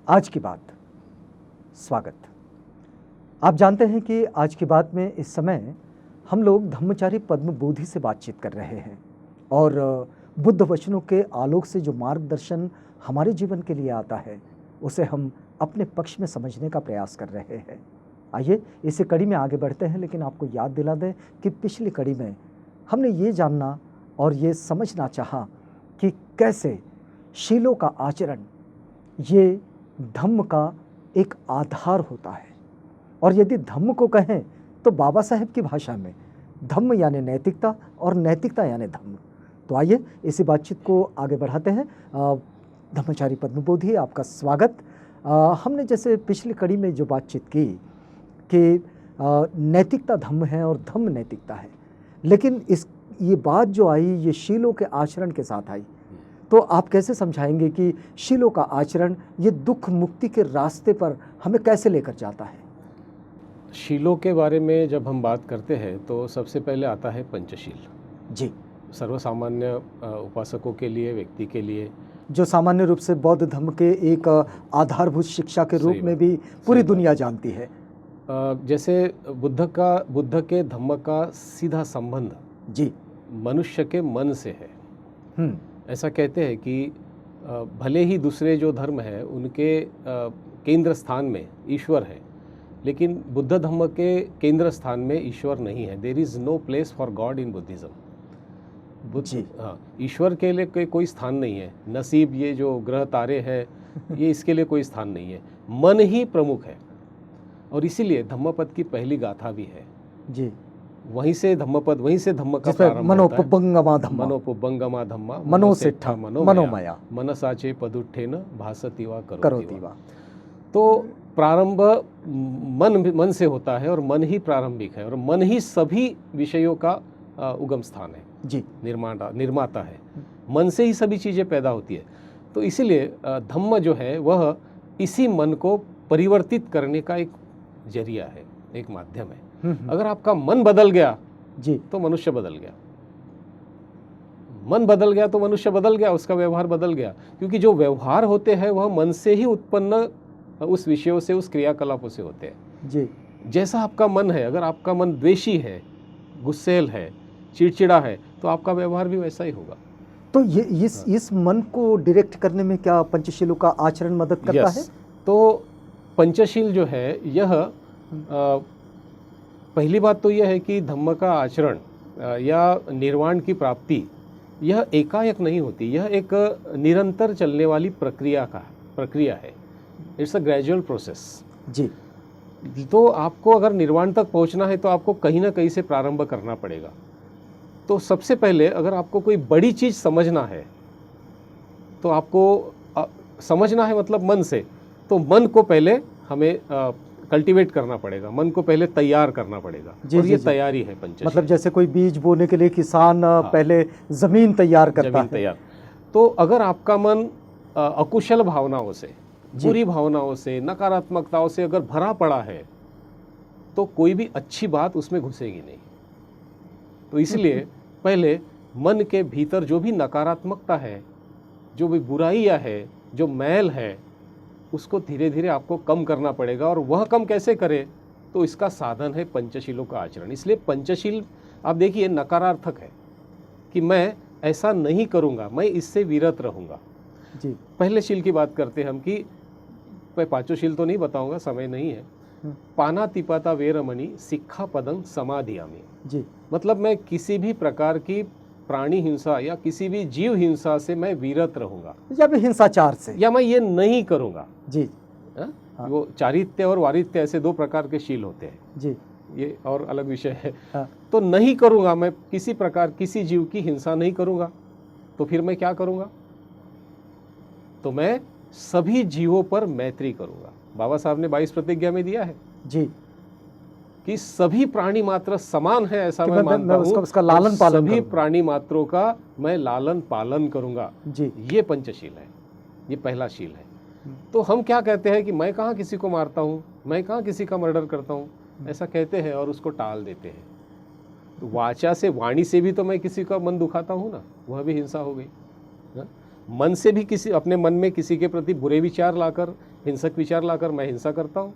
आज की बात। स्वागत। आप जानते हैं कि आज की बात में इस समय हम लोग धम्मचारी पद्मबोधि से बातचीत कर रहे हैं और बुद्ध वचनों के आलोक से जो मार्गदर्शन हमारे जीवन के लिए आता है उसे हम अपने पक्ष में समझने का प्रयास कर रहे हैं। आइए इसी कड़ी में आगे बढ़ते हैं, लेकिन आपको याद दिला दें कि पिछली कड़ी में हमने ये जानना और ये समझना चाहा कि कैसे शीलों का आचरण ये धम्म का एक आधार होता है। और यदि धम्म को कहें तो बाबा साहेब की भाषा में धम्म यानी नैतिकता और नैतिकता यानी धम्म। तो आइए इसी बातचीत को आगे बढ़ाते हैं। धम्मचारी पद्मबोधि, आपका स्वागत। हमने जैसे पिछली कड़ी में जो बातचीत की कि नैतिकता धम्म है और धम्म नैतिकता है, लेकिन ये बात जो आई ये शीलों के आचरण के साथ आई, तो आप कैसे समझाएंगे कि शीलों का आचरण ये दुख मुक्ति के रास्ते पर हमें कैसे लेकर जाता है? शीलों के बारे में जब हम बात करते हैं तो सबसे पहले आता है पंचशील। जी, सर्वसामान्य उपासकों के लिए, व्यक्ति के लिए, जो सामान्य रूप से बौद्ध धर्म के एक आधारभूत शिक्षा के रूप में भी पूरी दुनिया जानती है। जैसे बुद्ध के धम्म का सीधा संबंध जी मनुष्य के मन से है। ऐसा कहते हैं कि भले ही दूसरे जो धर्म है उनके केंद्र स्थान में ईश्वर है, लेकिन बुद्ध धम्म के केंद्र स्थान में ईश्वर नहीं है। There is no place for God in Buddhism. ईश्वर के लिए कोई स्थान नहीं है। नसीब, ये जो ग्रह तारे हैं, ये इसके लिए कोई स्थान नहीं है। मन ही प्रमुख है और इसीलिए धम्मपद की पहली गाथा भी है। जी, वहीं से धम्मपद, वहीं से धम्म का प्रारंभ मनोपुब्बंगमा धम्मा, मनोपुब्बंगमा धम्मा, मनोसेट्ठा मनोमया, मनसाचे पदुट्ठेन भासतिवा करोतिवा। तो प्रारंभ मन से होता है और मन ही प्रारंभिक है और मन ही सभी विषयों का उगम स्थान है। जी, निर्माता है। मन से ही सभी चीज़ें पैदा होती है। तो इसीलिए धम्म जो है वह इसी मन को परिवर्तित करने का एक जरिया है, एक माध्यम है। अगर आपका मन बदल गया जी तो मनुष्य बदल गया। मन बदल गया तो मनुष्य बदल गया, उसका व्यवहार बदल गया, क्योंकि जो व्यवहार होते हैं वह मन से ही उत्पन्न उस विषयों से, उस क्रियाकलापों से होते हैं। जी, जैसा आपका मन है, अगर आपका मन द्वेषी है, गुस्सेल है, चिड़चिड़ा है, तो आपका व्यवहार भी वैसा ही होगा। तो ये इस मन को डायरेक्ट करने में क्या पंचशीलों का आचरण मदद करता है? तो पंचशील जो है यह पहली बात तो यह है कि धम्म का आचरण या निर्वाण की प्राप्ति यह एकाएक नहीं होती। यह एक निरंतर चलने वाली प्रक्रिया है। It's a gradual process. जी, तो आपको अगर निर्वाण तक पहुंचना है तो आपको कहीं ना कहीं से प्रारंभ करना पड़ेगा। तो सबसे पहले अगर आपको कोई बड़ी चीज़ समझना है तो आपको समझना है, मतलब मन से, तो मन को पहले हमें कल्टीवेट करना पड़ेगा, मन को पहले तैयार करना पड़ेगा। और ये तैयारी है पंचशील। मतलब जैसे कोई बीज बोने के लिए किसान पहले जमीन तैयार करता है। तो अगर आपका मन अकुशल भावनाओं से, बुरी भावनाओं से, नकारात्मकताओं से अगर भरा पड़ा है तो कोई भी अच्छी बात उसमें घुसेगी नहीं। तो इसलिए पहले मन के भीतर जो भी नकारात्मकता है, जो भी बुराइयां है, जो मैल है, उसको धीरे धीरे आपको कम करना पड़ेगा। और वह कम कैसे करे, तो इसका साधन है पंचशीलों का आचरण। इसलिए पंचशील आप देखिए नकारार्थक है कि मैं ऐसा नहीं करूँगा, मैं इससे विरत रहूँगा। जी, पहले शील की बात करते हैं हम कि मैं पांचों शील तो नहीं बताऊंगा, समय नहीं है। पाना तिपाता वेरमणि सिक्खा पदं समाधियामि। जी, मतलब मैं किसी भी प्रकार की प्राणी हिंसा या किसी भी जीव हिंसा से मैं विरत रहूंगा, या भी हिंसाचार से, या मैं ये नहीं करूंगा। जी, वो चारित्य और वारित्य ऐसे दो प्रकार के शील होते हैं। जी, ये और अलग विषय है। हाँ। तो नहीं करूंगा, मैं किसी प्रकार किसी जीव की हिंसा नहीं करूंगा। तो फिर मैं क्या करूंगा, तो मैं सभी जीवों पर मैत्री करूंगा। बाबा साहब ने 22 प्रतिज्ञा में दिया है जी कि सभी प्राणी मात्र समान है, ऐसा मैं मानता हूं। उसका लालन पालन, सभी प्राणी मात्रों का मैं लालन पालन करूंगा। जी, ये पंचशील है, ये पहला शील है। तो हम क्या कहते हैं कि मैं कहाँ किसी को मारता हूँ, मैं कहाँ किसी का मर्डर करता हूँ, ऐसा कहते हैं और उसको टाल देते हैं। तो वाचा से, वाणी से भी तो मैं किसी का मन दुखाता हूँ ना, वह भी हिंसा हो गई। मन से भी किसी, अपने मन में किसी के प्रति बुरे विचार लाकर हिंसक विचार लाकर मैं हिंसा करता हूँ।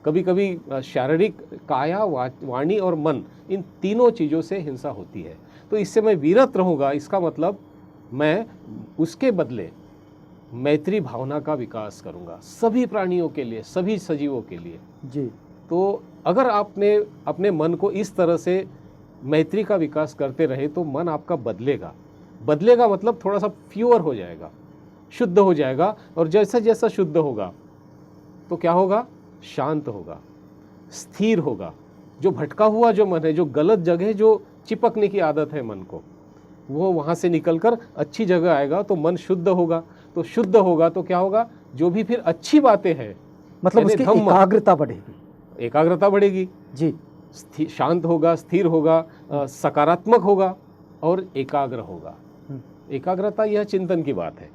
कभी कभी शारीरिक, काया, वाणी और मन, इन तीनों चीज़ों से हिंसा होती है। तो इससे मैं विरत रहूँगा, इसका मतलब मैं उसके बदले मैत्री भावना का विकास करूँगा सभी प्राणियों के लिए, सभी सजीवों के लिए जी। तो अगर आपने अपने मन को इस तरह से मैत्री का विकास करते रहे तो मन आपका बदलेगा। बदलेगा मतलब थोड़ा सा प्योर हो जाएगा, शुद्ध हो जाएगा। और जैसा जैसा शुद्ध होगा तो क्या होगा? शांत होगा, स्थिर होगा। जो भटका हुआ जो मन है, जो गलत जगह जो चिपकने की आदत है मन को, वो वहाँ से निकलकर अच्छी जगह आएगा तो मन शुद्ध होगा। तो शुद्ध होगा तो क्या होगा? जो भी फिर अच्छी बातें हैं, मतलब उसकी एकाग्रता बढ़ेगी। एकाग्रता बढ़ेगी जी। शांत होगा, स्थिर होगा, सकारात्मक होगा और एकाग्र होगा। एकाग्रता यह चिंतन की बात है।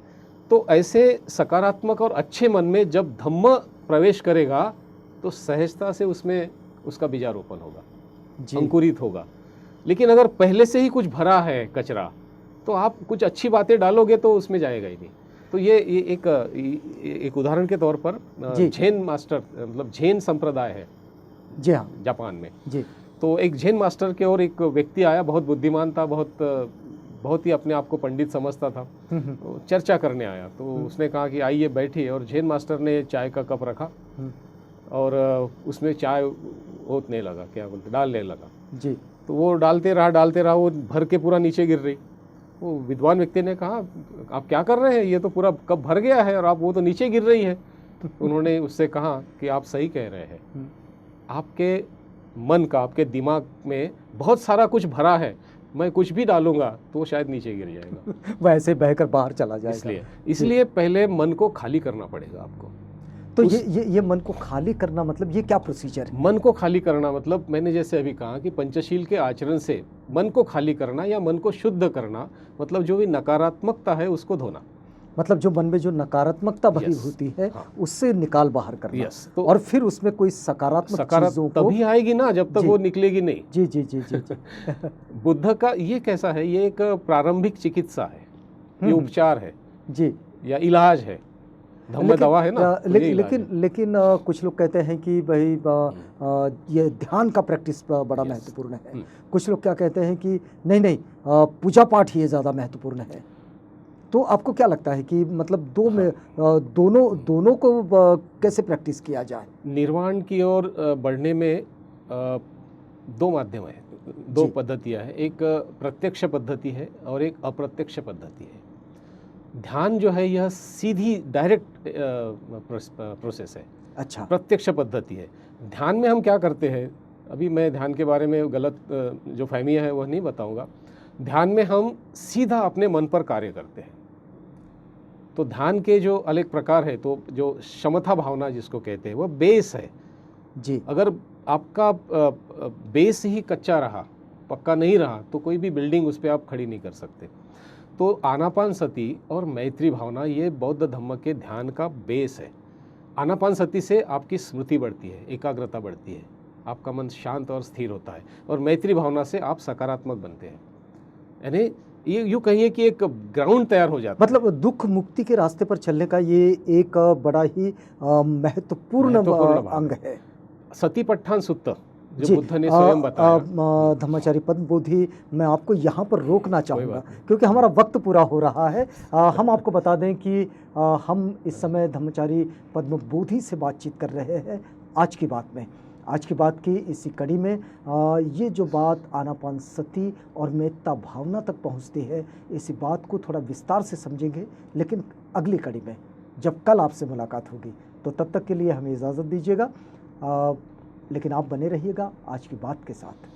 तो ऐसे सकारात्मक और अच्छे मन में जब धम्म प्रवेश करेगा तो सहजता से उसमें उसका बीजारोपण होगा, अंकुरित होगा। लेकिन अगर पहले से ही कुछ भरा है कचरा तो आप कुछ अच्छी बातें डालोगे तो उसमें जाएगा ही नहीं। तो ये एक उदाहरण के तौर पर जैन मास्टर, मतलब जैन संप्रदाय है जी हाँ, जापान में जी। तो एक जैन मास्टर के और एक व्यक्ति आया, बहुत बुद्धिमान था, बहुत ही अपने आप को पंडित समझता था। तो चर्चा करने आया तो उसने कहा कि आइए बैठिए। और जैन मास्टर ने चाय का कप रखा और उसमें चाय होने लगा, क्या बोलते, डालने लगा जी। तो वो डालते रहा, वो भर के पूरा नीचे गिर रही। वो विद्वान व्यक्ति ने कहा, आप क्या कर रहे हैं, ये तो पूरा कप भर गया है और आप वो तो नीचे गिर रही है। उन्होंने उससे कहा कि आप सही कह रहे हैं, आपके मन का, आपके दिमाग में बहुत सारा कुछ भरा है, मैं कुछ भी डालूंगा तो वो शायद नीचे गिर जाएगा, वैसे बहकर बाहर चला जाएगा। इसलिए पहले मन को खाली करना पड़ेगा आपको। तो ये मन को खाली करना मतलब ये क्या प्रोसीजर है? मन को खाली करना मतलब मैंने जैसे अभी कहा कि पंचशील के आचरण से मन को खाली करना या मन को शुद्ध करना, मतलब जो भी नकारात्मकता है उसको धोना, मतलब जो मन में जो नकारात्मकता भरी होती है उससे निकाल बाहर करना। तो और फिर उसमें कोई सकारात्मक चीजों को तभी आएगी ना, जब तक वो निकलेगी नहीं। जी जी जी जी, जी। बुद्ध का ये कैसा है, ये एक प्रारंभिक चिकित्सा है, ये उपचार है जी, या इलाज है, धम्म दवा है ना। लेकिन कुछ लोग कहते हैं कि भाई ये ध्यान का प्रैक्टिस बड़ा महत्वपूर्ण है। कुछ लोग क्या कहते हैं कि नहीं पूजा पाठ ही ज़्यादा महत्वपूर्ण है। तो आपको क्या लगता है कि मतलब दोनों को कैसे प्रैक्टिस किया जाए? निर्वाण की ओर बढ़ने में दो माध्यम है, दो पद्धतियाँ हैं। एक प्रत्यक्ष पद्धति है और एक अप्रत्यक्ष पद्धति है। ध्यान जो है यह सीधी डायरेक्ट प्रोसेस है। अच्छा। प्रत्यक्ष पद्धति है। ध्यान में हम क्या करते हैं, अभी मैं ध्यान के बारे में गलत जो फहमियाँ है वह नहीं बताऊंगा। ध्यान में हम सीधा अपने मन पर कार्य करते हैं। तो ध्यान के जो अलग प्रकार है, तो जो समता भावना जिसको कहते हैं वह बेस है जी। अगर आपका बेस ही कच्चा रहा, पक्का नहीं रहा, तो कोई भी बिल्डिंग उस पर आप खड़ी नहीं कर सकते। तो आनापान सती और मैत्री भावना ये बौद्ध धम्म के ध्यान का बेस है। आनापान सती से आपकी स्मृति बढ़ती है, एकाग्रता बढ़ती है, आपका मन शांत और स्थिर होता है। और मैत्री भावना से आप सकारात्मक बनते हैं, यानी ये यूँ कहिए कि एक ग्राउंड तैयार हो जाता है। मतलब दुख मुक्ति के रास्ते पर चलने का ये एक बड़ा ही महत्वपूर्ण अंग है। सतीपट्ठान सूत्र जो बुद्ध ने स्वयं बताया। धम्माचारी पद्म बोधि, मैं आपको यहाँ पर रोकना चाहूँगा क्योंकि हमारा वक्त पूरा हो रहा है। हम आपको बता दें कि हम इस समय धम्माचारी पद्म बोधि से बातचीत कर रहे हैं आज की बात में। आज की बात की इसी कड़ी में ये जो बात आनापान सती और मेत्ता भावना तक पहुँचती है, इसी बात को थोड़ा विस्तार से समझेंगे, लेकिन अगली कड़ी में जब कल आपसे मुलाकात होगी। तो तब तक के लिए हमें इजाज़त दीजिएगा, लेकिन आप बने रहिएगा आज की बात के साथ।